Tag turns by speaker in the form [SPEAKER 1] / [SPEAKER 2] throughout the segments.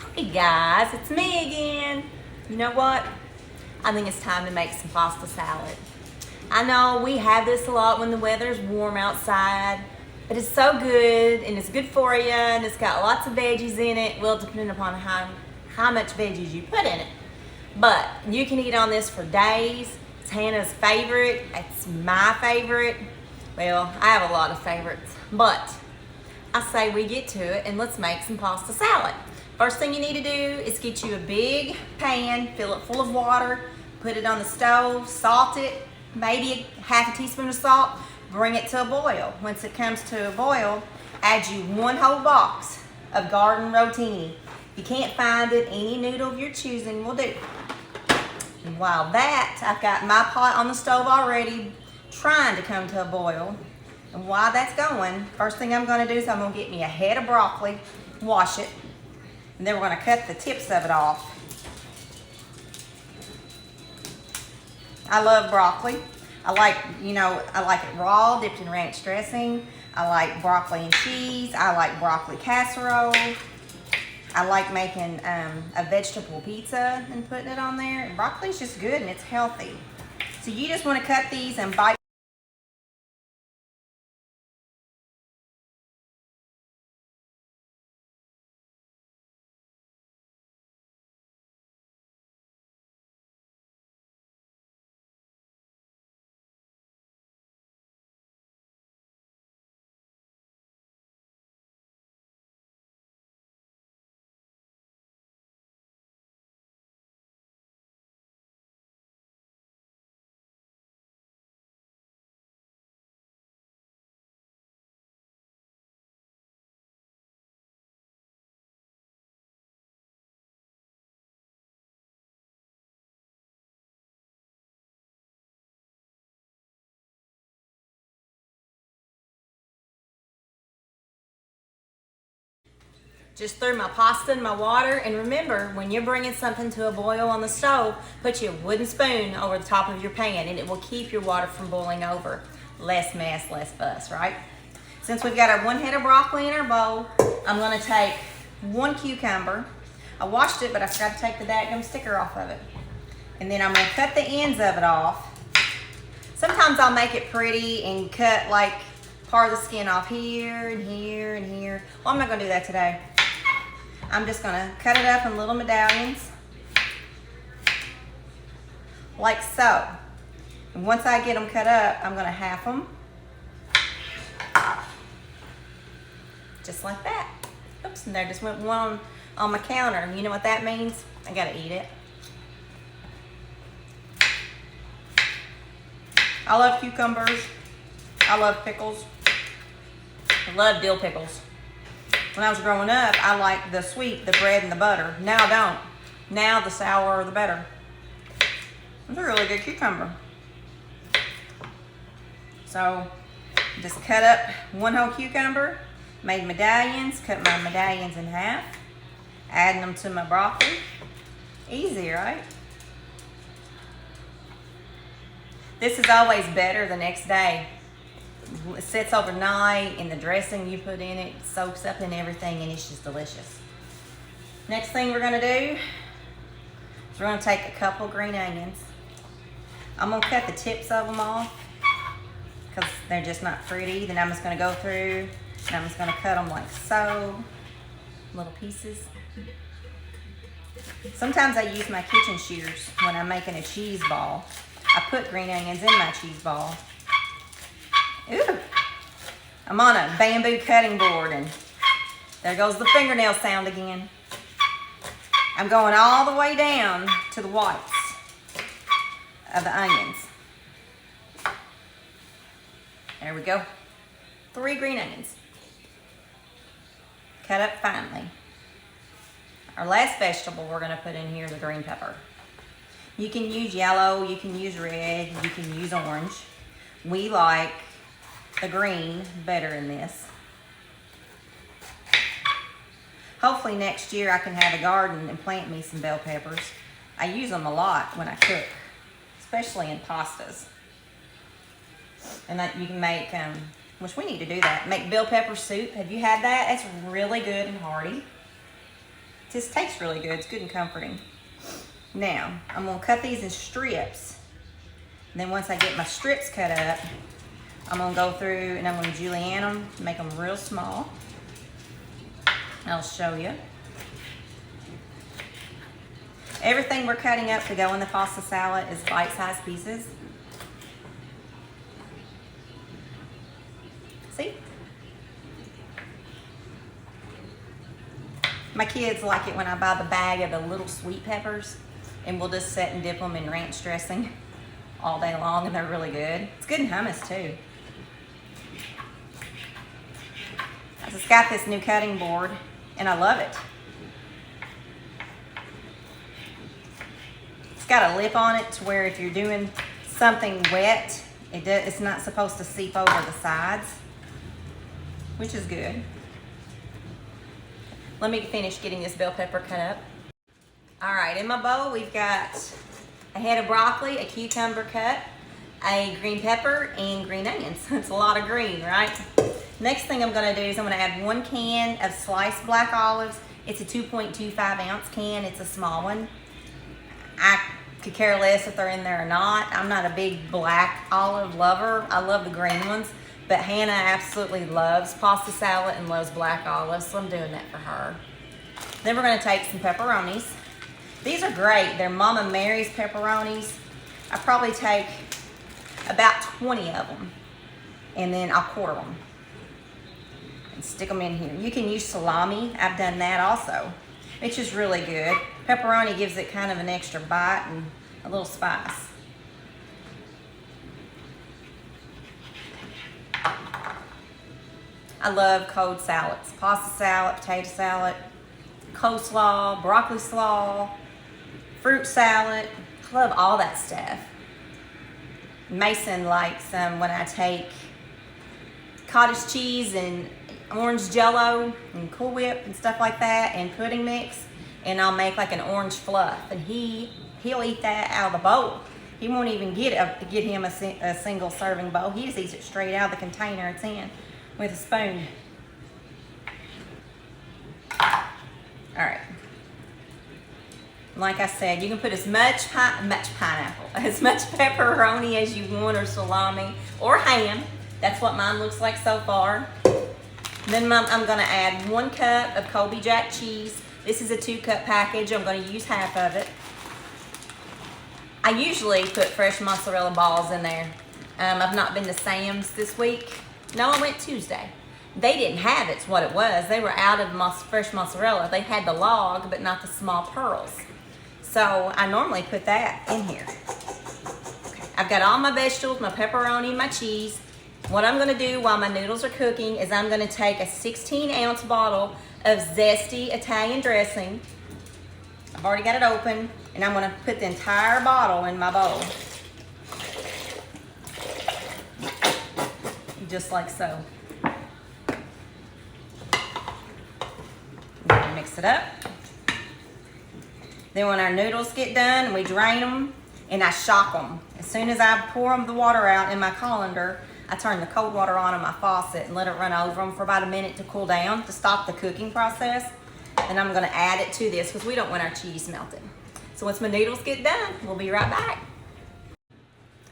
[SPEAKER 1] Hey guys, it's me again. You know what? I think it's time to make some pasta salad. I know we have this a lot when the weather's warm outside, but it's so good and it's good for you and it's got lots of veggies in it. Well, depending upon how much veggies you put in it. But you can eat on this for days. It's Hannah's favorite. It's my favorite. Well, I have a lot of favorites, but I say we get to it and let's make some pasta salad. First thing you need to do is get you a big pan, fill it full of water, put it on the stove, salt it, maybe half a teaspoon of salt, bring it to a boil. Once it comes to a boil, add you one whole box of garden rotini. If you can't find it, any noodle of your choosing will do. And while that, I've got my pot on the stove already, trying to come to a boil. And while that's going, first thing I'm gonna do is I'm gonna get me a head of broccoli, wash it, and then we're gonna cut the tips of it off. I love broccoli. I like it raw, dipped in ranch dressing. I like broccoli and cheese. I like broccoli casserole. I like making a vegetable pizza and putting it on there. And broccoli's just good and it's healthy. So you just wanna cut these and bite. Just threw my pasta in my water, and remember, when you're bringing something to a boil on the stove, put your wooden spoon over the top of your pan and it will keep your water from boiling over. Less mess, less fuss, right? Since we've got our one head of broccoli in our bowl, I'm gonna take one cucumber. I washed it, but I forgot to take the daggum sticker off of it. And then I'm gonna cut the ends of it off. Sometimes I'll make it pretty and cut like part of the skin off here and here and here. Well, I'm not gonna do that today. I'm just gonna cut it up in little medallions, like so. And once I get them cut up, I'm gonna half them, just like that. Oops, and there just went one on my counter. And you know what that means? I gotta eat it. I love cucumbers. I love pickles. I love dill pickles. When I was growing up, I liked the sweet, the bread and the butter. Now I don't. Now the sour the better. It's a really good cucumber. So just cut up one whole cucumber, made medallions, cut my medallions in half, adding them to my broccoli. Easy, right? This is always better the next day. It sits overnight and the dressing you put in it soaks up in everything and it's just delicious. Next thing we're gonna do is we're gonna take a couple green onions. I'm gonna cut the tips of them off because they're just not pretty. Then I'm just gonna go through and I'm just gonna cut them like so, little pieces. Sometimes I use my kitchen shears when I'm making a cheese ball. I put green onions in my cheese ball. Ooh, I'm on a bamboo cutting board and there goes the fingernail sound again. I'm going all the way down to the whites of the onions. There we go. 3 green onions. Cut up finely. Our last vegetable we're gonna put in here is the green pepper. You can use yellow, you can use red, you can use orange. We like the green better in this. Hopefully next year I can have a garden and plant me some bell peppers. I use them a lot when I cook, especially in pastas. And that you can make, which we need to do that, make bell pepper soup. Have you had that? It's really good and hearty. This tastes really good. It's good and comforting. Now, I'm gonna cut these in strips. And then once I get my strips cut up, I'm gonna go through and I'm gonna julienne them, make them real small. I'll show you. Everything we're cutting up to go in the pasta salad is bite-sized pieces. See? My kids like it when I buy the bag of the little sweet peppers, and we'll just sit and dip them in ranch dressing all day long, and they're really good. It's good in hummus too. I just got this new cutting board, and I love it. It's got a lip on it to where if you're doing something wet, it's not supposed to seep over the sides, which is good. Let me finish getting this bell pepper cut up. All right, in my bowl, we've got a head of broccoli, a cucumber cut, a green pepper, and green onions. It's a lot of green, right? Next thing I'm gonna do is I'm gonna add 1 can of sliced black olives. It's a 2.25 ounce can, it's a small one. I could care less if they're in there or not. I'm not a big black olive lover. I love the green ones. But Hannah absolutely loves pasta salad and loves black olives, so I'm doing that for her. Then we're gonna take some pepperonis. These are great. They're Mama Mary's pepperonis. I probably take about 20 of them, and then I'll quarter them and stick them in here. You can use salami. I've done that also. It's just really good. Pepperoni gives it kind of an extra bite and a little spice. I love cold salads. Pasta salad, potato salad, coleslaw, broccoli slaw, fruit salad. I love all that stuff. Mason likes when I take cottage cheese and orange jello and Cool Whip and stuff like that and pudding mix, and I'll make like an orange fluff, and he'll eat that out of the bowl. He won't even get him a single serving bowl. He just eats it straight out of the container it's in with a spoon. All right. Like I said, you can put as much pineapple, as much pepperoni as you want, or salami, or ham. That's what mine looks like so far. Then I'm gonna add 1 cup of Colby Jack cheese. This is a 2-cup package. I'm gonna use half of it. I usually put fresh mozzarella balls in there. I've not been to Sam's this week. No, I went Tuesday. They didn't have it's what it was. They were out of fresh mozzarella. They had the log, but not the small pearls. So I normally put that in here. Okay. I've got all my vegetables, my pepperoni, my cheese. What I'm gonna do while my noodles are cooking is I'm gonna take a 16-ounce bottle of zesty Italian dressing. I've already got it open, and I'm gonna put the entire bottle in my bowl. Just like so. Mix it up. Then when our noodles get done, we drain them and I shock them. As soon as I pour the water out in my colander, I turn the cold water on my faucet and let it run over them for about a minute to cool down to stop the cooking process. And I'm gonna add it to this because we don't want our cheese melted. So once my noodles get done, we'll be right back.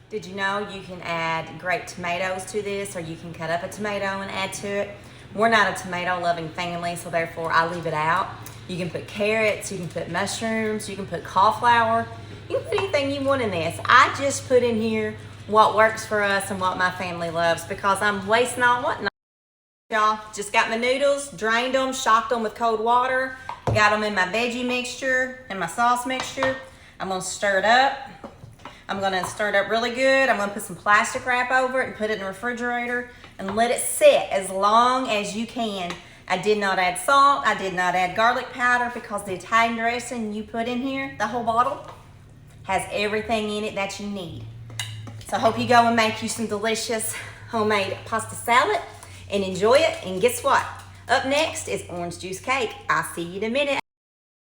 [SPEAKER 1] Did you know you can add grape tomatoes to this, or you can cut up a tomato and add to it? We're not a tomato loving family, so therefore I leave it out. You can put carrots, you can put mushrooms, you can put cauliflower. You can put anything you want in this. I just put in here what works for us and what my family loves, because I'm wasting not wanting. Y'all, just got my noodles, drained them, shocked them with cold water, got them in my veggie mixture and my sauce mixture. I'm gonna stir it up. I'm gonna stir it up really good. I'm gonna put some plastic wrap over it and put it in the refrigerator and let it sit as long as you can. I did not add salt. I did not add garlic powder because the Italian dressing you put in here, the whole bottle, has everything in it that you need. So I hope you go and make you some delicious homemade pasta salad and enjoy it. And guess what? Up next is orange juice cake. I'll see you in a minute.